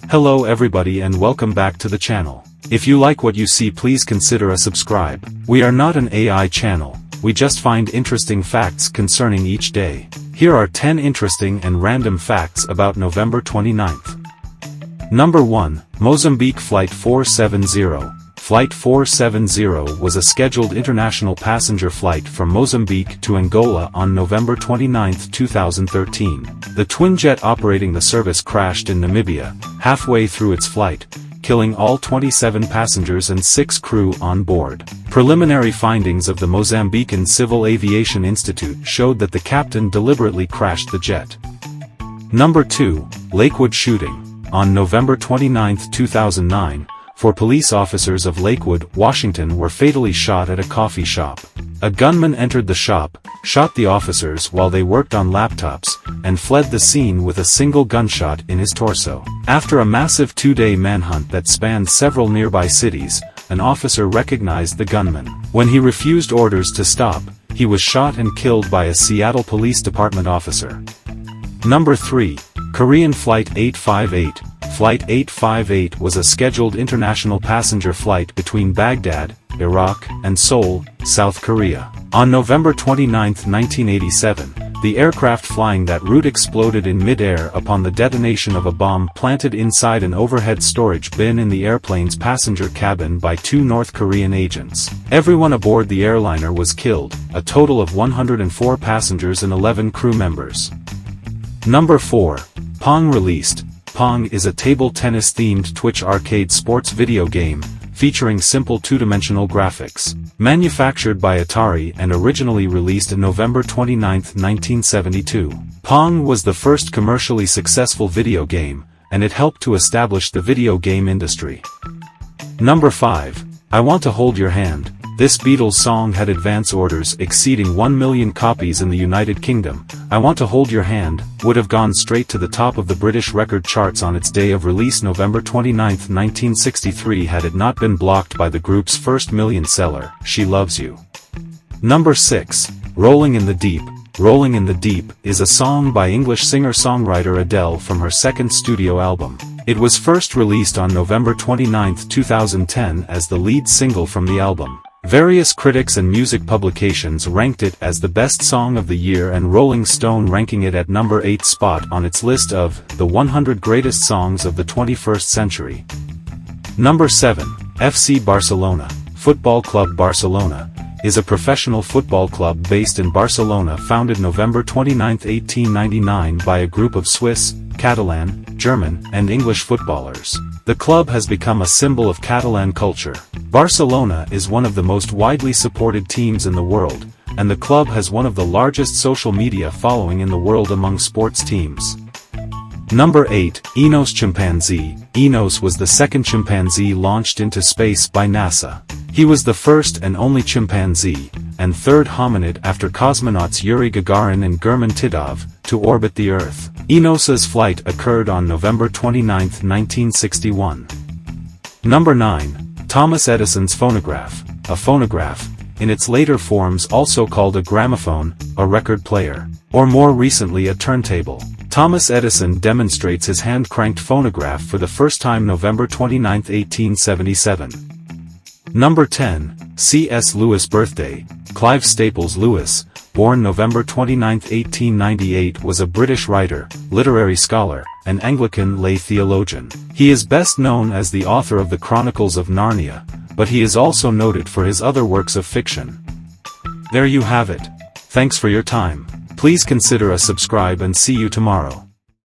Hello everybody and welcome back to the channel. If you like what you see, please consider a subscribe. We are not an AI channel, we just find interesting facts concerning each day. Here are 10 interesting and random facts about November 29th. Number 1, Mozambique Flight 470. Flight 470 was a scheduled international passenger flight from Mozambique to Angola on November 29, 2013. The twinjet operating the service crashed in Namibia, halfway through its flight, killing all 27 passengers and 6 crew on board. Preliminary findings of the Mozambican Civil Aviation Institute showed that the captain deliberately crashed the jet. Number 2, Lakewood Shooting. On November 29, 2009, 4 police officers of Lakewood, Washington were fatally shot at a coffee shop. A gunman entered the shop, shot the officers while they worked on laptops, and fled the scene with a single gunshot in his torso. After a massive 2-day manhunt that spanned several nearby cities, an officer recognized the gunman. When he refused orders to stop, he was shot and killed by a Seattle Police Department officer. Number 3, Korean Flight 858. Flight 858 was a scheduled international passenger flight between Baghdad, Iraq, and Seoul, South Korea. On November 29, 1987, the aircraft flying that route exploded in mid-air upon the detonation of a bomb planted inside an overhead storage bin in the airplane's passenger cabin by 2 North Korean agents. Everyone aboard the airliner was killed, a total of 104 passengers and 11 crew members. Number 4, Pong Released. Pong is a table tennis-themed Twitch arcade sports video game, featuring simple two-dimensional graphics. Manufactured by Atari and originally released on November 29, 1972. Pong was the first commercially successful video game, and it helped to establish the video game industry. Number 5, I Want to Hold Your Hand. This Beatles song had advance orders exceeding 1 million copies in the United Kingdom. I Want to Hold Your Hand would have gone straight to the top of the British record charts on its day of release November 29, 1963 had it not been blocked by the group's first million seller, She Loves You. Number 6, Rolling in the Deep. Rolling in the Deep is a song by English singer-songwriter Adele from her second studio album. It was first released on November 29, 2010 as the lead single from the album. Various critics and music publications ranked it as the best song of the year, and Rolling Stone ranking it at number 8 spot on its list of the 100 greatest songs of the 21st century. Number 7, FC Barcelona. Football Club Barcelona is a professional football club based in Barcelona, founded November 29, 1899 by a group of Swiss, Catalan, German, and English footballers. The club has become a symbol of Catalan culture. Barcelona is one of the most widely supported teams in the world, and the club has one of the largest social media following in the world among sports teams. Number 8, Enos chimpanzee. Enos was the second chimpanzee launched into space by NASA. He was the first and only chimpanzee, and third hominid after cosmonauts Yuri Gagarin and German Titov, to orbit the Earth. Enos's flight occurred on November 29, 1961. Number 9, Thomas Edison's phonograph. A phonograph, in its later forms also called a gramophone, a record player, or more recently a turntable. Thomas Edison demonstrates his hand-cranked phonograph for the first time November 29, 1877. Number 10, C.S. Lewis birthday. Clive Staples Lewis, born November 29, 1898, was a British writer, literary scholar, and Anglican lay theologian. He is best known as the author of the Chronicles of Narnia, but he is also noted for his other works of fiction. There you have it. Thanks for your time. Please consider a subscribe and see you tomorrow.